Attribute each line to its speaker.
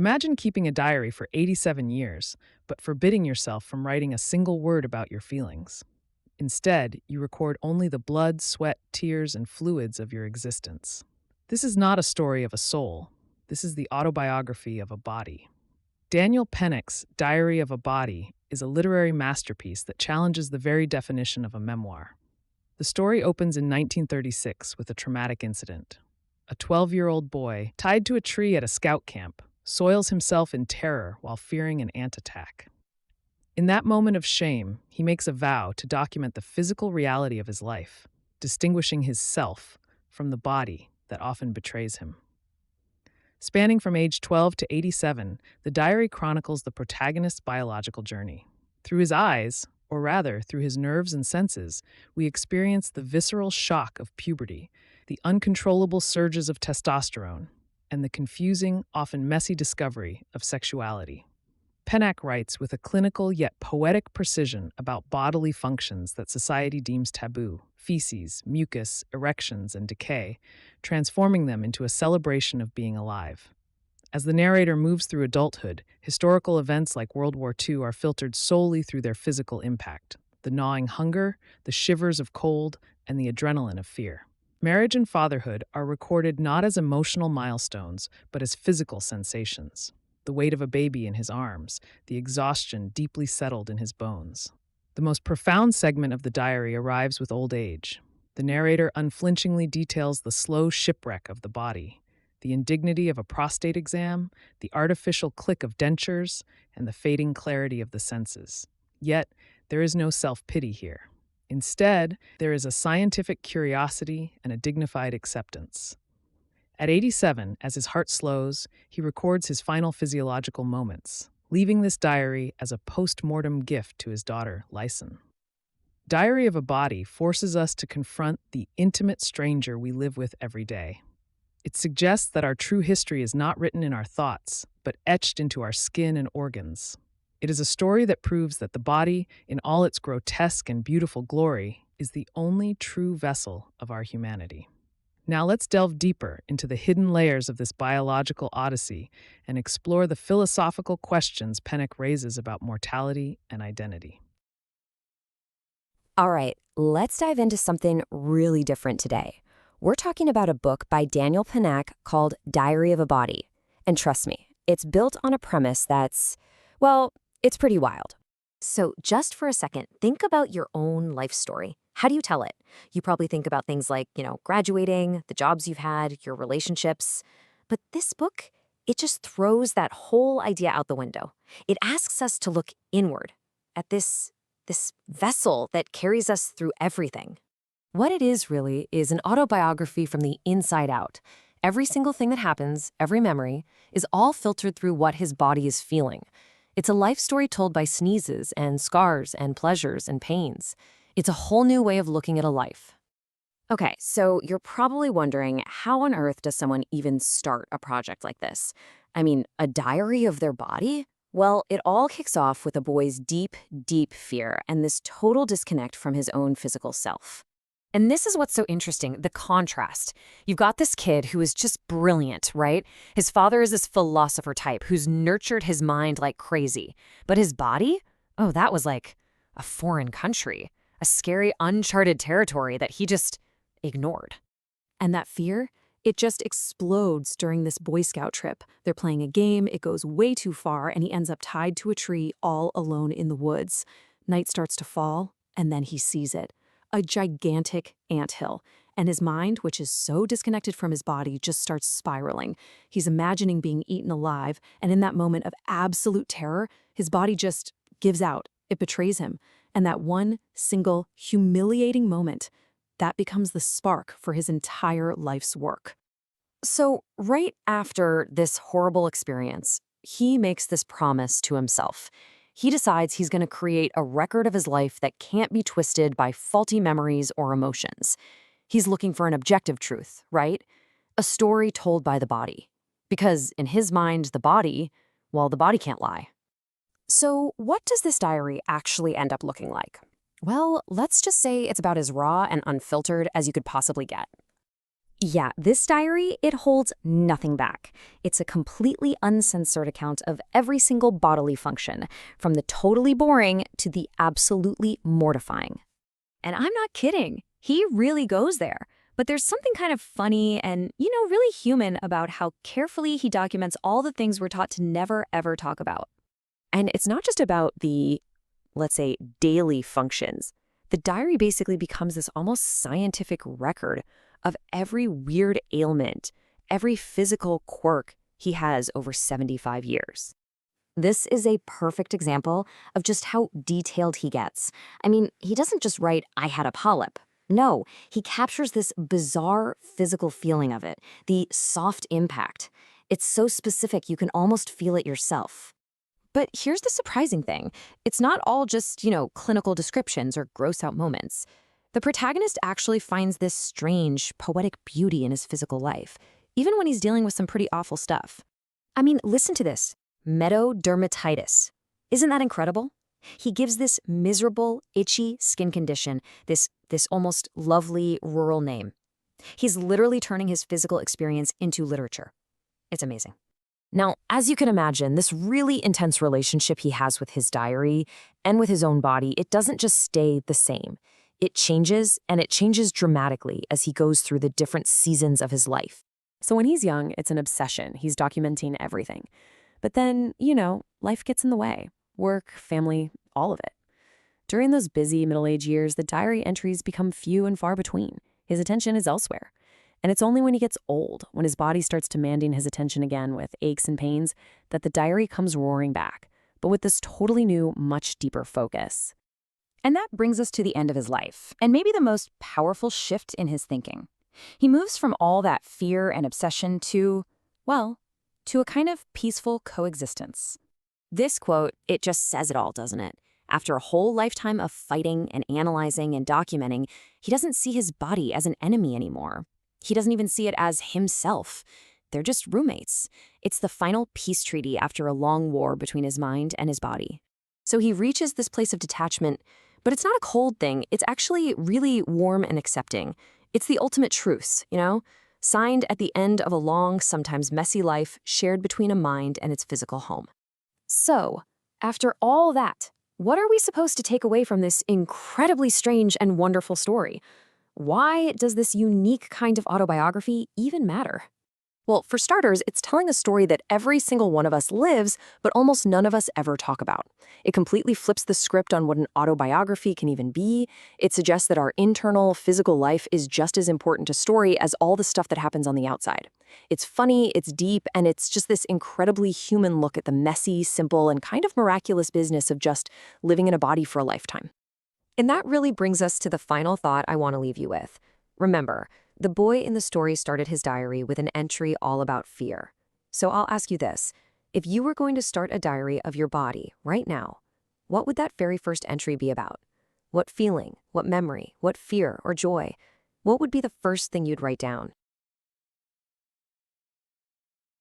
Speaker 1: Imagine keeping a diary for 87 years, but forbidding yourself from writing a single word about your feelings. Instead, you record only the blood, sweat, tears, and fluids of your existence. This is not a story of a soul. This is the autobiography of a body. Daniel Pennick's Diary of a Body is a literary masterpiece that challenges the very definition of a memoir. The story opens in 1936 with a traumatic incident. A 12-year-old boy, tied to a tree at a scout camp, soils himself in terror while fearing an ant attack. In that moment of shame, he makes a vow to document the physical reality of his life, distinguishing his self from the body that often betrays him. Spanning from age 12 to 87, the diary chronicles the protagonist's biological journey. Through his eyes, or rather through his nerves and senses, we experience the visceral shock of puberty, the uncontrollable surges of testosterone, and the confusing, often messy discovery of sexuality. Pennack writes with a clinical yet poetic precision about bodily functions that society deems taboo: feces, mucus, erections, and decay, transforming them into a celebration of being alive. As the narrator moves through adulthood, historical events like World War II are filtered solely through their physical impact: the gnawing hunger, the shivers of cold, and the adrenaline of fear. Marriage and fatherhood are recorded not as emotional milestones, but as physical sensations: the weight of a baby in his arms, the exhaustion deeply settled in his bones. The most profound segment of the diary arrives with old age. The narrator unflinchingly details the slow shipwreck of the body, the indignity of a prostate exam, the artificial click of dentures, and the fading clarity of the senses. Yet, there is no self-pity here. Instead, there is a scientific curiosity and a dignified acceptance. At 87, as his heart slows, he records his final physiological moments, leaving this diary as a post-mortem gift to his daughter, Lyson. Diary of a Body forces us to confront the intimate stranger we live with every day. It suggests that our true history is not written in our thoughts, but etched into our skin and organs. It is a story that proves that the body, in all its grotesque and beautiful glory, is the only true vessel of our humanity. Now let's delve deeper into the hidden layers of this biological odyssey and explore the philosophical questions Pennick raises about mortality and identity.
Speaker 2: All right, let's dive into something really different today. We're talking about a book by Daniel Pennack called Diary of a Body. And trust me, it's built on a premise that's, well, it's pretty wild. So just for a second, think about your own life story. How do you tell it? You probably think about things like, graduating, the jobs you've had, your relationships. But this book, it just throws that whole idea out the window. It asks us to look inward at this vessel that carries us through everything. What it is really is an autobiography from the inside out. Every single thing that happens, every memory, is all filtered through what his body is feeling. It's a life story told by sneezes and scars and pleasures and pains. It's a whole new way of looking at a life. Okay, so you're probably wondering, how on earth does someone even start a project like this? I mean, a diary of their body? Well, it all kicks off with a boy's deep, deep fear and this total disconnect from his own physical self. And this is what's so interesting, the contrast. You've got this kid who is just brilliant, right? His father is this philosopher type who's nurtured his mind like crazy. But his body? Oh, that was like a foreign country, a scary, uncharted territory that he just ignored. And that fear, it just explodes during this Boy Scout trip. They're playing a game, it goes way too far, and he ends up tied to a tree all alone in the woods. Night starts to fall, and then he sees it. A gigantic anthill, and his mind, which is so disconnected from his body, just starts spiraling. He's imagining being eaten alive, and in that moment of absolute terror, his body just gives out. It betrays him. And that one single humiliating moment, that becomes the spark for his entire life's work. So right after this horrible experience, he makes this promise to himself. He decides he's going to create a record of his life that can't be twisted by faulty memories or emotions. He's looking for an objective truth, right? A story told by the body. Because in his mind, the body can't lie. So what does this diary actually end up looking like? Well, let's just say it's about as raw and unfiltered as you could possibly get. Yeah, this diary, it holds nothing back. It's a completely uncensored account of every single bodily function, from the totally boring to the absolutely mortifying. And I'm not kidding. He really goes there. But there's something kind of funny and, really human about how carefully he documents all the things we're taught to never, ever talk about. And it's not just about the, let's say, daily functions. The diary basically becomes this almost scientific record of every weird ailment, every physical quirk he has over 75 years. This is a perfect example of just how detailed he gets. I mean, he doesn't just write, "I had a polyp." No, he captures this bizarre physical feeling of it, the soft impact. It's so specific you can almost feel it yourself. But here's the surprising thing. It's not all just, clinical descriptions or gross out moments. The protagonist actually finds this strange, poetic beauty in his physical life, even when he's dealing with some pretty awful stuff. I mean, listen to this. Meadodermatitis. Isn't that incredible? He gives this miserable, itchy skin condition this almost lovely rural name. He's literally turning his physical experience into literature. It's amazing. Now, as you can imagine, this really intense relationship he has with his diary and with his own body, it doesn't just stay the same. It changes, and it changes dramatically as he goes through the different seasons of his life. So when he's young, it's an obsession. He's documenting everything. But then, life gets in the way. Work, family, all of it. During those busy middle-age years, the diary entries become few and far between. His attention is elsewhere. And it's only when he gets old, when his body starts demanding his attention again with aches and pains, that the diary comes roaring back, but with this totally new, much deeper focus. And that brings us to the end of his life, and maybe the most powerful shift in his thinking. He moves from all that fear and obsession to a kind of peaceful coexistence. This quote, it just says it all, doesn't it? After a whole lifetime of fighting and analyzing and documenting, he doesn't see his body as an enemy anymore. He doesn't even see it as himself. They're just roommates. It's the final peace treaty after a long war between his mind and his body. So he reaches this place of detachment, but it's not a cold thing. It's actually really warm and accepting. It's the ultimate truce, signed at the end of a long, sometimes messy life shared between a mind and its physical home. So, after all that, what are we supposed to take away from this incredibly strange and wonderful story? Why does this unique kind of autobiography even matter? Well, for starters, it's telling a story that every single one of us lives, but almost none of us ever talk about. It completely flips the script on what an autobiography can even be. It suggests that our internal, physical life is just as important to story as all the stuff that happens on the outside. It's funny, it's deep, and it's just this incredibly human look at the messy, simple, and kind of miraculous business of just living in a body for a lifetime. And that really brings us to the final thought I want to leave you with. Remember, the boy in the story started his diary with an entry all about fear. So I'll ask you this. If you were going to start a diary of your body right now, what would that very first entry be about? What feeling, what memory, what fear or joy? What would be the first thing you'd write down?